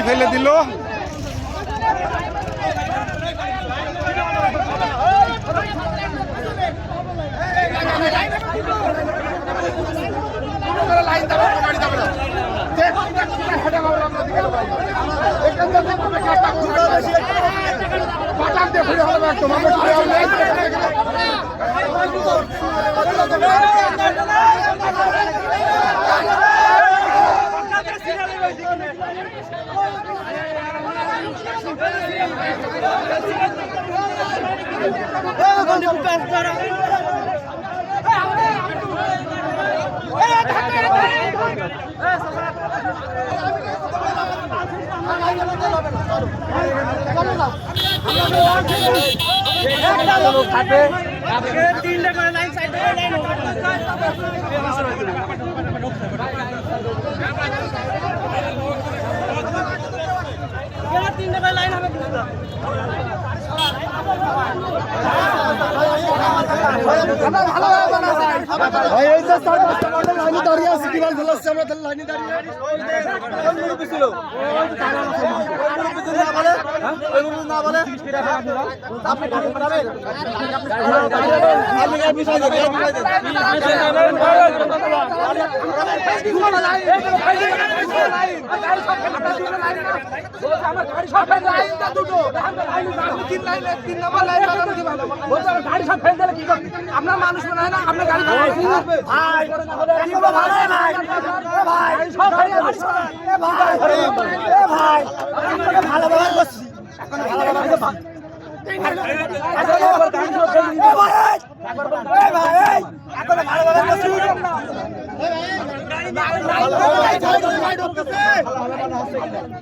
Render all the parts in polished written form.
ফেলে দিল। দাঁড়িয়ে আছে কি লাইনে দাঁড়িয়ে আপনার মানুষ মনে হয় না আপনার গাড়ি ভালো ব্যবহার করছি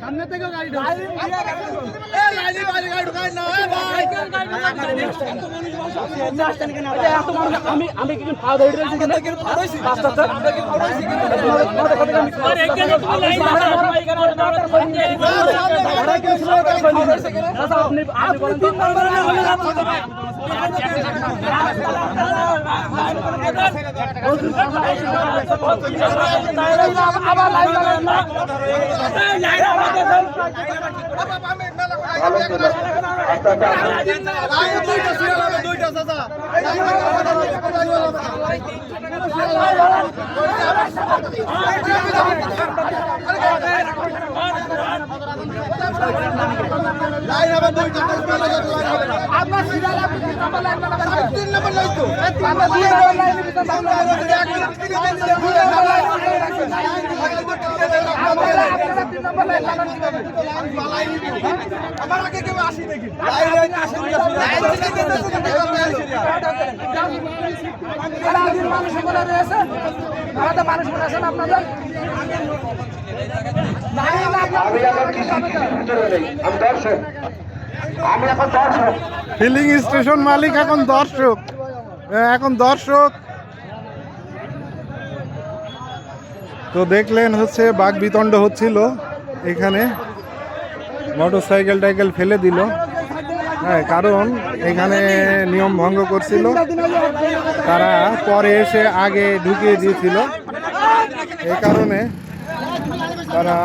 সামনে থেকে গাড়ি আমি কিছু খাওয়া আমার আগে কেউ আসি দেখি মানুষ মনে আছেন আপনাদের ফিলিং স্টেশন মালিক এখন দর্শক তো দেখলেন হচ্ছে বাঘ বিতণ্ড হচ্ছিল এখানে মোটরসাইকেল টাইকেল ফেলে দিল হ্যাঁ কারণ এখানে নিয়ম ভঙ্গ করছিল তারা পরে এসে আগে ঢুকিয়ে দিয়েছিল এই কারণে তারা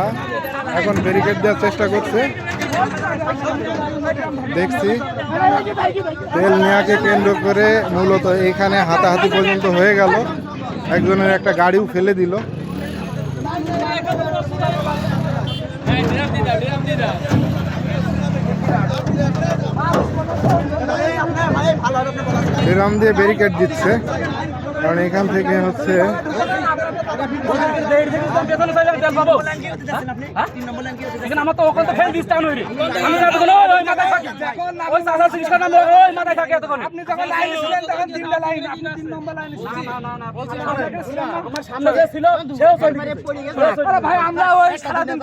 এখন ব্যারিকেড দেওয়ার চেষ্টা করছে দেখছি তেল নেওয়াকে কেন্দ্র করে মূলত এখানে হাতাহাতি পর্যন্ত হয়ে গেল একজনের একটা গাড়িও ফেলে দিল এরম দিয়ে ব্যারিকেড দিচ্ছে কারণ এখান থেকে হচ্ছে আমার তো ওখান তো ফেল দিস আমার সামনে যে ছিল ভাই আমরা ওই সারাদিন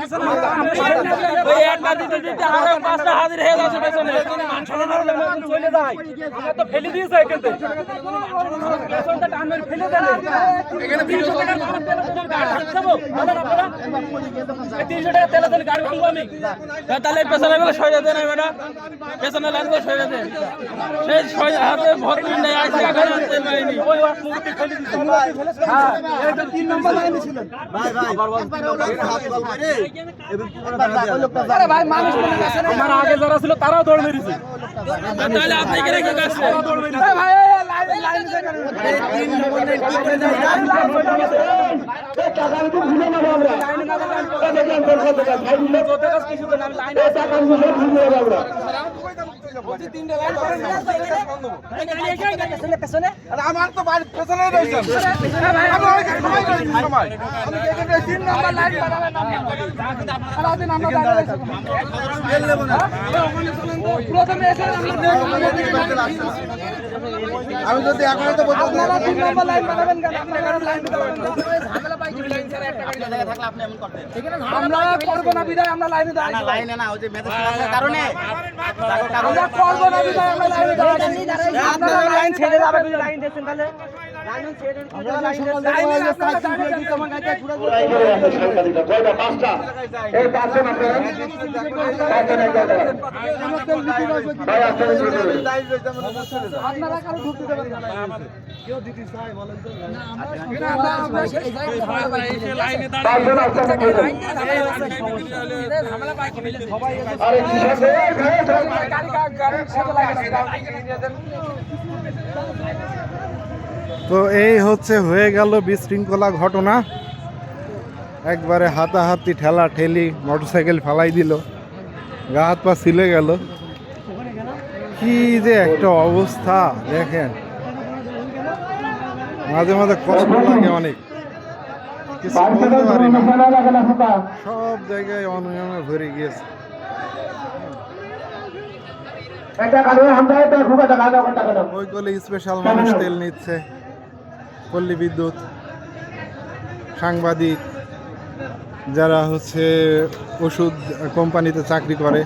হাজির হয়ে যাচ্ছে চলে যায় আমার তো ফেলে দিয়েছে এখান থেকে এখানে 300 টাকা গাড়ি যাবো আপনারা 300 টাকা তেলে তেলে গাড়ি ভাঙবো আমি তাহলে পেছনে গেলে সরে দেন ম্যাডাম পেছনে লাগবে সরে দেন সেই সরে হাতে ভর্তি নেই আইসা করে আনতে পারিনি ওই মুক্তি ফেলে দিতে হ্যাঁ এটা 3 নম্বর লাইনে ছিলেন ভাই আবার বল হাত বল করে আরে ভাই মানুষ আমার আগে যারা ছিল তারাও দৌড় মেরেছে তাহলে আপনি কি রেখে গেছেন দৌড় মেরেছে ভাই লাইন লাইন 3 নম্বর লাইন করে যায় টাকা তো ভুলে না আমরা লাইনে না দেখেন দরকার ভাই ভুলে কত কাজ কিছু তো না লাইনে টাকা ভুলে ভুলে আমরা বলছি 3 লাইন করেন না পেছনে আরে আমার তো বাড়ি পেছনে রইছেন আমি ওই সময় সময় আমি এখানে 3 নম্বর লাইন বানাবেন সারা দিন আমরা দাঁড়িয়ে আছি তেল নেব না প্রথমে এসে আমি যদি এখন তো বলতে আপনারা 3 নম্বর লাইন বানাবেন কেন আপনারা কারণ লাইন দিতে পারবেন ঝামেলা পাই কি লাইন ছাড়া একটা গাড়ি জায়গা থাকলে আপনি এমন করতেন আমরা করব না বিদায় আমরা লাইনে দাঁড়াই না লাইনে না ওই যে মেজাজ খারাপের কারণে আমরা করব না বিদায় আমরা লাইনে দাঁড়াই আপনারা লাইন ছেড়ে যাবেন লাইন দিয়েছেন তাহলে লাইন ছেড়ে লাইন তোমার গাড়িটা ঘুরে সাংবাদিকরা কয়টা পাঁচটা এই পাঁচজন আপনারা আপনারা কারো ঢুকতে দেবেন না কেউ দিতে চায় বলেন তো না আমরা এই জায়গায় লাইনে দাঁড়াই ঝামেলা পাই কি সবাই আরে গাড়ি সাথে লাগে তো এই হচ্ছে হয়ে গেল বিশৃঙ্খলা ঘটনা একবারে হাতাহাতি ঠেলা ঠেলি মোটরসাইকেল ফালাই দিল গা হাত পা ছিলে গেল কি যে একটা অবস্থা দেখেন মাঝে মাঝে কষ্ট লাগে অনেক কিছু বলতে পারি না সব জায়গায় অনিয়মে ভরে গিয়েছে ওই কলে স্পেশাল মানুষ তেল নিচ্ছে পল্লী বিদ্যুৎ সাংবাদিক যারা হচ্ছে ওষুধ কোম্পানিতে চাকরি করে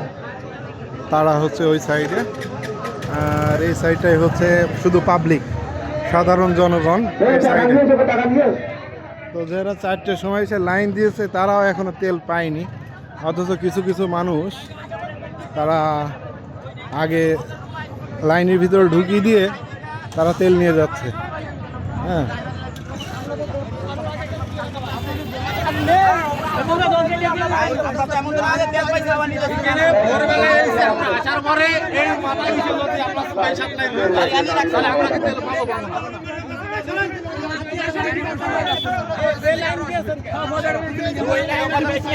তারা হচ্ছে ওই সাইডে আর এই সাইডটাই হচ্ছে শুধু পাবলিক সাধারণ জনগণ এই সাইডে তো যারা 4টের সময় এসে লাইন দিয়েছে তারাও এখনো তেল পায়নি অথচ কিছু কিছু মানুষ তারা আগে লাইনের ভিতরে ঢুকিয়ে দিয়ে তারা তেল নিয়ে যাচ্ছে হ্যাঁ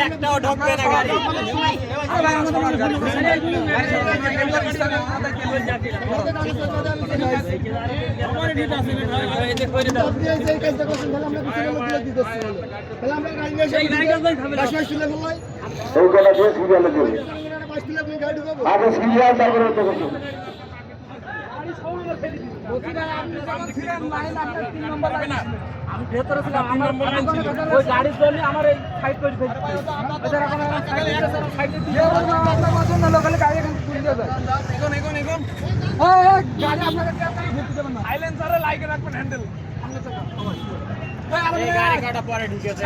একটাও ঢুকবে না গাড়ি আমি ভেতরে ছিলাম আমার ওই গাড়ির জন্য আমার এই সাইড করে ফেলতে লোকালে গাড়ি এখন তুলে যায় গাড়ি আপনাকে সাইলেন্সারে লাইকে রাখবেন হ্যান্ডেল গাড়ি কাটা পরে ঢুকেছে